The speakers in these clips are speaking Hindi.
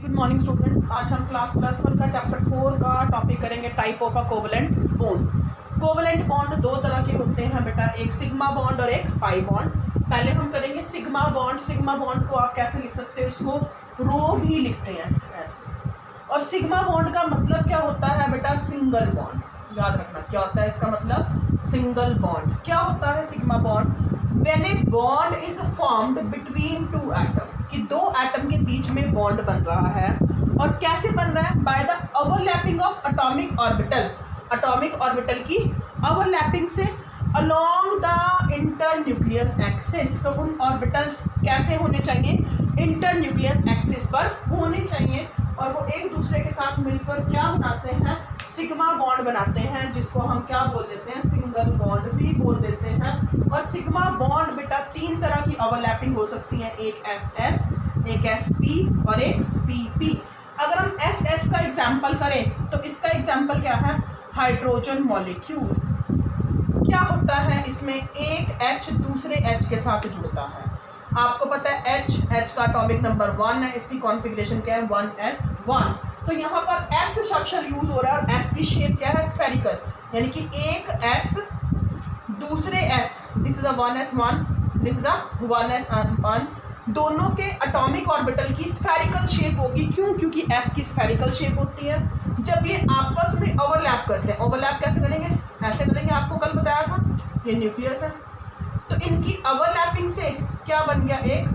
Good morning student. आज हम क्लास +1 का चैप्टर 4 का टॉपिक करेंगे type of a covalent bond. Covalent bond दो तरह के होते हैं बेटा, एक सिग्मा बॉन्ड और एक पाई बॉन्ड। पहले हम करेंगे सिग्मा बॉन्ड। सिग्मा बॉन्ड को आप कैसे लिख सकते हो, इसको रो भी लिखते हैं ऐसे। और सिग्मा बॉन्ड का मतलब क्या होता है बेटा, सिंगल बॉन्ड। याद रखना क्या होता है इसका मतलब, सिंगल बॉन्ड। क्या होता है sigma bond? When a bond is formed between two atom, कि दो एटम के बीच में बॉन्ड बन रहा है। और कैसे बन रहा है? Bye the overlapping of atomic orbital. Atomic orbital की ओवरलैपिंग से अलोंग द इंटरन्यूक्लियस एक्सिस। तो उन ऑर्बिटल्स कैसे होने चाहिए? इंटरन्यूक्लियस एक्सिस पर होने चाहिए। और वो एक दूसरे के साथ मिलकर क्या बनाते हैं? सिग्मा बॉन्ड बनाते हैं, जिसको हम क्या बोल देते हैं? सिंगल बॉन्ड भी बोल देते हैं। और सिग्मा बॉन्ड बेटा तीन तरह की ओवरलैपिंग हो सकती है, एक SS, एक SP और एक PP। अगर हम SS का एग्जाम्पल करें तो इसका एग्जाम्पल क्या है? Hydrogen molecule. क्या होता है इसमें? एक H दूसरे H के साथ जुड़ता है। आपको पता है H का एटॉमिक नंबर 1 है, इसकी कॉन्फ़िगरेशन क्या है? 1s1। तो यहाँ पर S शब्द यूज हो रहा है और S की शेप क्या है? स्फेरिकल। यानी कि एक S दूसरे S, this is the 1s1, this is the 1s1, दोनों के एटॉमिक ऑर्बिटल की स्फेरिकल शेप होगी। क्यों? क्योंकि S की स्फेरिकल शेप होती है। जब ये आपस में ओवरलैप करते हैं, ओवरलैप कैसे करेंगे? ऐसे करेंगे, आपको कल बताया था, ये न्यूक्लियस है। तो इनकी ओवरलैपिंग से क्या बन गया? एक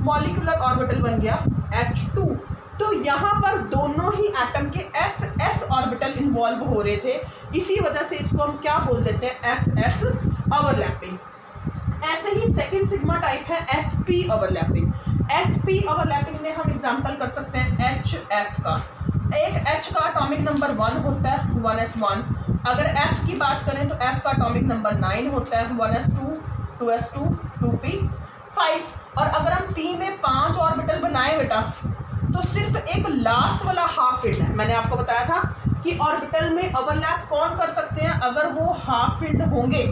मॉलिक्यूलर ऑर्बिटल बन गया H2। तो यहाँ पर दोनों ही एटम के S ऑर्बिटल इन्वॉल्व हो रहे थे, इसी वजह से इसको हम क्या बोल देते हैं? SS overlapping. ऐसे ही सेकंड सिग्मा टाइप है SP ओवरलैपिंग। SP ओवरलैपिंग में हम एग्जांपल कर सकते हैं HF का। एक H का एटॉमिक नंबर 1 होता है, 1s1। अगर F की बात करें तो F का एटॉमिक नंबर 9 होता है, 1s2, 2s2, 2p5। और अगर हम P में 5 ऑर्बिटल बनाए बेटा, तो सिर्फ एक लास्ट वाला हाफ फिल्ड है। मैंने आपको बताया था कि ऑर्बिटल में ओवरलैप कौन कर सकते हैं? अगर वो हाफ फिल्ड होंगे।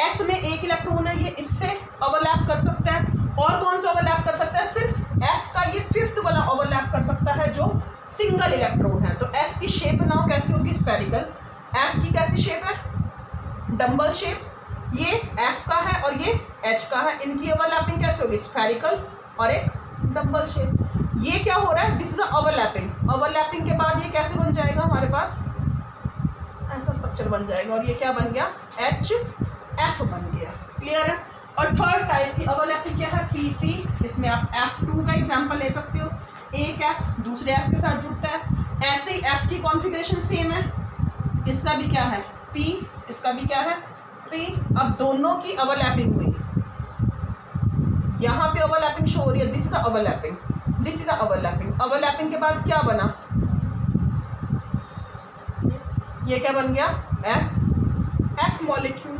S में एक इलेक्ट्रॉन है, ये इससे ओवरलैप कर सकता है। और कौन सा ओवरलैप कर सकता है? सिर्फ F का ये 5th वाला ओवरलैप कर सकता है, जो सिंगल इलेक्ट्रॉन है। तो S की शेप बनाओ कैसी होगी? स्फेरिकल। F की कैसी शेप है? Dumbbell shape. ये F का है और ये H का है, इनकी ओवरलैपिंग कैसे होगी? स्फेरिकल और एक डम्बल शेप। ये क्या हो रहा है? This is a overlapping. Overlapping के बाद ये कैसे बन जाएगा? हमारे पास ऐसा स्ट्रक्चर बन जाएगा। और ये क्या बन गया? HF बन गया। क्लियर है? और थर्ड टाइप की ओवरलैपिंग क्या है? PP। इसमें आप F2 का एग्जांपल ले सकते हो। एक F दूसरे F के साथ जुड़ता है। ऐसे ही F की कॉन्फ़िगरेशन सेम है, इसका भी क्या है? P, इसका भी क्या है? P। अब दोनों की ओवरलैपिंग हुई, यहाँ पे ओवरलैपिंग शो हो रही है, this is the overlapping, this is the overlapping. Overlapping के बाद क्या बना? ये क्या बन गया? F molecule.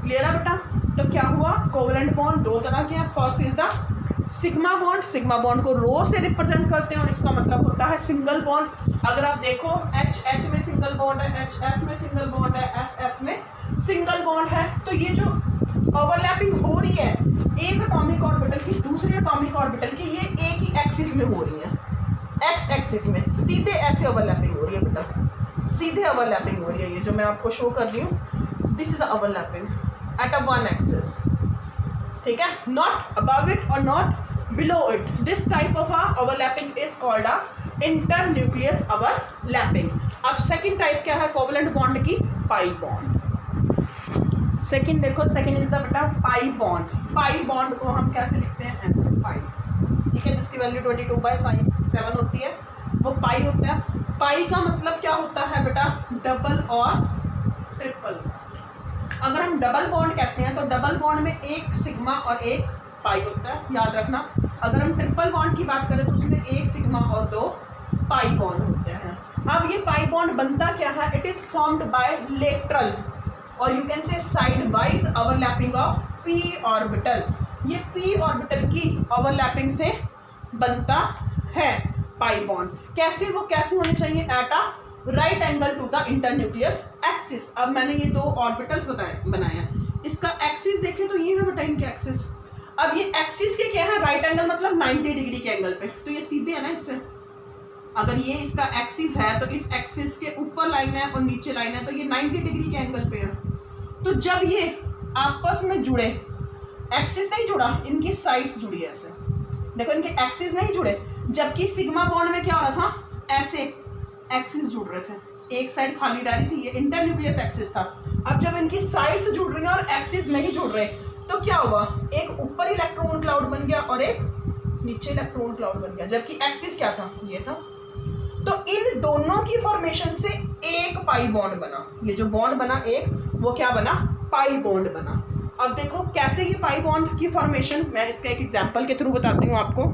क्लियर है बेटा? तो क्या हुआ? कोवलेंट बॉन्ड दो तरह के हैं। First is the sigma bond. Sigma bond को रो से रिप्रेजेंट करते हैं और इसका मतलब होता है सिंगल बॉन्ड। अगर आप देखो H में सिंगल बॉन्ड है, HF में सिंगल बॉन्ड है, FF में सिंगल बॉन्ड है। तो ये जो ओवरलैपिंग हो रही है एक एटॉमिक ऑर्बिटल की दूसरे एटॉमिक ऑर्बिटल की, ये एक ही एक्सिस में हो रही है, एक्स एक्सिस में। सीधे ऐसे ओवरलैपिंग हो रही है बेटा, सीधे ओवरलैपिंग हो रही है। ये जो मैं आपको शो कर रही हूँ, this is the overlapping at a one axis. ठीक है? नॉट अबव इट और not below it. This type of a overlapping is called a internuclear overlapping. अब सेकंड टाइप क्या है कोवलेंट बॉन्ड की? Pi bond. सेकंड देखो, सेकंड इज द बेटा पाई बॉन्ड। पाई बॉन्ड को हम कैसे लिखते हैं? ऐसे पाई। ठीक है? जिसकी वैल्यू 22/7 होती है, वो पाई होता है। पाई का मतलब क्या होता है बेटा? डबल और ट्रिपल। अगर हम डबल बॉन्ड कहते हैं तो डबल बॉन्ड में एक सिग्मा और एक पाई होता है, याद रखना। अगर हम ट्रिपल बॉन्ड की बात करें तो उसमें एक सिग्मा और 2 पाई बॉन्ड होते हैं। अब ये पाई बॉन्ड बनता क्या है? It is formed by lateral और you can say side wise overlapping of p orbital. ये p ऑर्बिटल की ओवरलैपिंग से बनता है पाई बॉन्ड। कैसे? वो कैसे होने चाहिए? At a right angle to the internuclear axis. अब मैंने ये दो ऑर्बिटल्स बनाए हैं, इसका एक्सिस देखें तो ये है बेटा इनके एक्सिस। अब ये एक्सिस के क्या है? राइट एंगल मतलब 90 डिग्री के एंगल पे, तो ये सीधे है ना इससे, अगर ये इसका एक्सिस है तो इस एक्सिस के ऊपर लाइन है और नीचे लाइन है, तो ये 90 डिग्री के एंगल पे है। तो जब ये आपस में जुड़े, एक्सिस नहीं जुड़ा, इनकी साइड्स जुड़ी है ऐसे, देखो इनके एक्सिस नहीं जुड़े, जबकि सिग्मा बॉन्ड में क्या हो रहा था, ऐसे एक्सिस जुड़ रहे थे, एक साइड खाली रह रही थी, ये इंटरन्यूक्लियस एक्सिस था। अब जब इनकी साइड्स जुड़ रही हैं और एक्सिस नहीं जुड़ रहे, तो क्या हुआ, एक ऊपर इलेक्ट्रॉन क्लाउड बन गया और एक नीचे इलेक्ट्रॉन क्लाउड बन गया, जबकि एक्सिस क्या था, ये था। तो इन दोनों की फॉर्मेशन से एक पाई बॉन्ड बना। ये जो बॉन्ड बना एक, वो क्या बना, पाई बॉन्ड बना। अब देखो कैसे ये पाई बॉन्ड की फॉर्मेशन, मैं इसका एक एग्जांपल के थ्रू बताती हूँ आपको।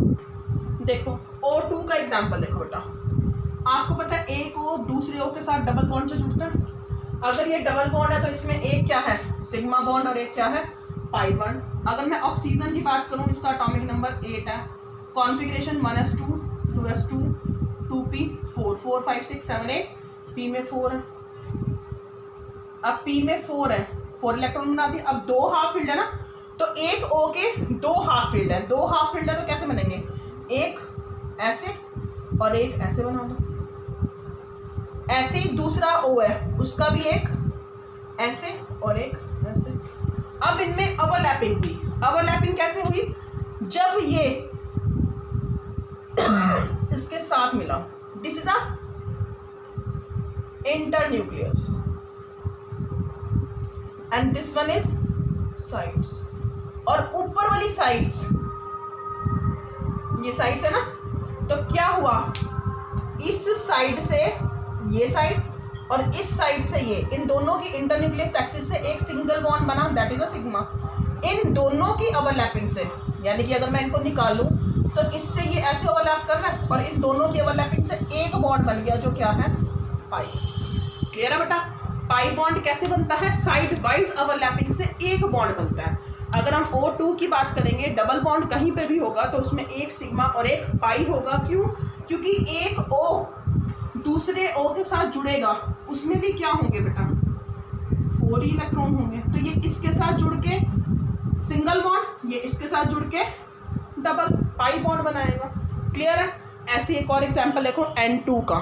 देखो O2 का एग्जांपल देखो बेटा, आपको पता है एक O दूसरे O के साथ डबल बॉन्ड से जुड़ता है। अगर ये डबल बॉन्ड है तो इसमें एक क्या है, सिग्मा बॉन्ड, और एक क्या है, पाई बॉन्ड। अगर मैं ऑक्सीजन की बात करूँ, इसका एटॉमिक नंबर 8 है, configuration 1s2 2s2 2p 4 4 5 6 7 8, p में 4 है। अब p में 4 है, 4 इलेक्ट्रॉन बना दिए। अब 2 हाफ फील्ड है ना, तो एक O के 2 हाफ फील्ड है, 2 हाफ फील्ड है तो कैसे बनेंगे, एक ऐसे और एक ऐसे बना दो। ऐसे ही दूसरा O है, उसका भी एक ऐसे और एक ऐसे। अब इनमें ओवरलैपिंग हुई। ओवरलैपिंग कैसे हुई, जब ये इसके साथ मिला, this is a internuclear and this one is sides. और ऊपर वाली साइड्स, ये साइड्स है ना, तो क्या हुआ, इस साइड से ये साइड और इस साइड से ये, इन दोनों की इंटरन्यूक्लियस एक्सिस से एक सिंगल बॉन्ड बना, दैट इज अ सिग्मा। इन दोनों की ओवरलैपिंग से, यानी कि अगर मैं इनको निकालूं तो इससे ये ऐसे ओवरलैप कर रहा है और इन दोनों की ओवरलैपिंग से एक बॉन्ड बन गया, जो क्या है, पाई। क्लियर है बेटा, पाई बॉन्ड कैसे बनता है, साइड वाइज ओवरलैपिंग से एक बॉन्ड बनता है। अगर हम O2 की बात करेंगे, डबल बॉन्ड कहीं पे भी होगा तो उसमें एक सिग्मा और एक पाई होगा। क्यों, क्योंकि एक O दूसरे O के साथ जुड़ेगा, उसमें भी क्या होंगे बेटा, 4 ही इलेक्ट्रॉन होंगे। तो ये इसके साथ जुड़ के सिंगल बॉन्ड, ये इसके साथ जुड़ के डबल पाई बॉन्ड बनाएगा। क्लियर है। ऐसे एक और एग्जांपल देखो N2 का।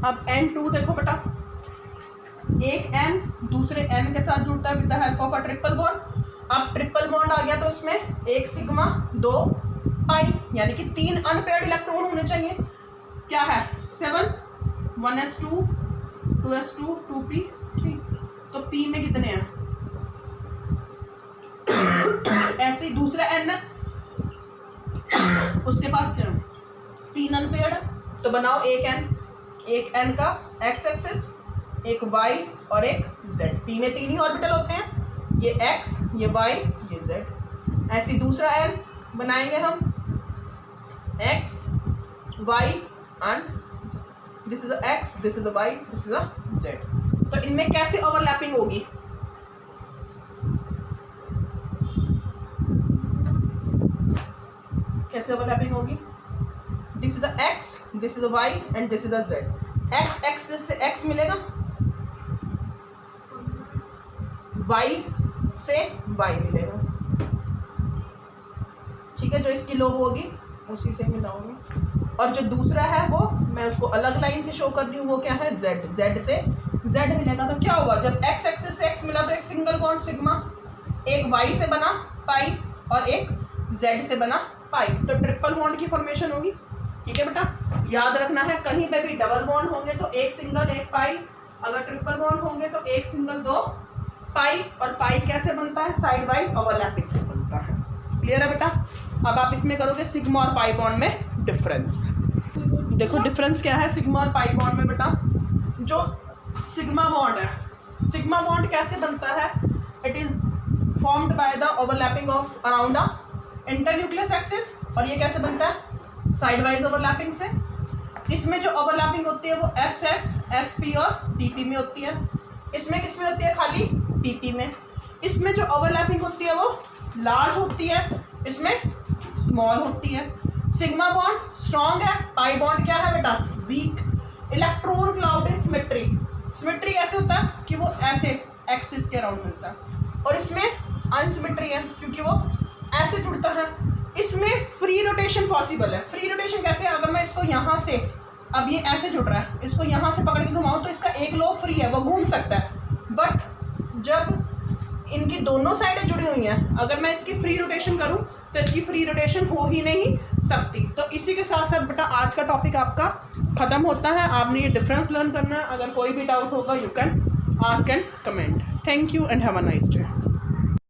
अब N2 देखो बेटा, एक N दूसरे N के साथ जुड़ता है with the help of a triple bond. अब ट्रिपल बॉन्ड आ गया तो इसमें एक सिग्मा 2 पाई, यानी कि 3 अनपेयर्ड इलेक्ट्रॉन होने चाहिए। क्या है, 7 1s2 2s2 2p 3, तो p में कितने हैं, ऐसे ही दूसरा N है, उसके पास क्या है, 3 अनपेयर्ड है, तो बनाओ एक N का x एक्सिस, एक y और एक z। p में 3 ही ऑर्बिटल होते हैं, ये x, ये y, ये z। ऐसे दूसरा N बनाएंगे हम, x y and this is x, this is y, this is z। तो इनमें कैसे ओवरलैपिंग होगी, कैसे ओवरलैपिंग होगी, this is x, this is y and this is z। x axis से x मिलेगा, y से y मिलेगा, ठीक है, जो इसकी लोब होगी उसी से मिलाऊंगी। और जो दूसरा है वो मैं उसको अलग लाइन से शो कर रही हूँ, वो क्या है, z, z से z मिलेगा। तो क्या हुआ, जब x एक्सिस से x मिला तो एक सिंगल बॉन्ड सिग्मा, एक y से बना पाई और एक z से बना पाई, तो ट्रिपल बॉन्ड की फॉर्मेशन होगी। ठीक है बेटा, याद रखना है, कहीं पे भी डबल बॉन्ड होंगे तो एक सिंगल एक पाई, अगर ट्रिपल बॉन्ड होंगे तो एक सिंगल 2 पाई। और पाई कैसे बनता है, साइड वाइज ओवरलैपिंग से बनता है। क्लियर है बेटा। अब आप इसमें करोगे सिग्मा और पाई बॉन्ड में डिफरेंस। देखो डिफरेंस क्या है सिग्मा और पाई बॉन्ड में बेटा। जो सिग्मा बॉन्ड है, सिग्मा बॉन्ड कैसे बनता है, it is formed by the overlapping of around a internuclear axis. और ये कैसे बनता है, साइड वाइज ओवरलैपिंग से। इसमें जो ओवरलैपिंग होती है वो SS, SP और PP में होती है। इसमें किसमें होती है, खाली PP में। इसमें जो ओवरलैपिंग होती है वो लार्ज होती है, इसमें स्मॉल होती है। सिग्मा बॉन्ड स्ट्रॉन्ग है, पाई बॉन्ड क्या है बेटा, weak. Electron cloud is symmetry. Symmetry कैसे होता है कि वो ऐसे एक्सिस के अराउंड मिलता है, और इसमें अनसिमेट्री है क्योंकि वो ऐसे जुड़ता है। इसमें फ्री रोटेशन पॉसिबल है। फ्री रोटेशन कैसे, अगर मैं इसको यहाँ से अब ये ऐसे जुड़ रहा है, इसको यहाँ से पकड़ के घुमाओ तो इसका एक लोब फ्री है, वो घूम सकता है। बट जब इनकी दोनों साइडें जुड़ी हुई हैं, अगर मैं इसकी फ्री रोटेशन करूँ तो इसकी फ्री रोटेशन हो ही नहीं सकती। तो इसी के साथ साथ बेटा आज का टॉपिक आपका ख़त्म होता है। आपने ये डिफरेंस लर्न करना है। अगर कोई भी डाउट होगा you can ask and comment. Thank you and have a nice day.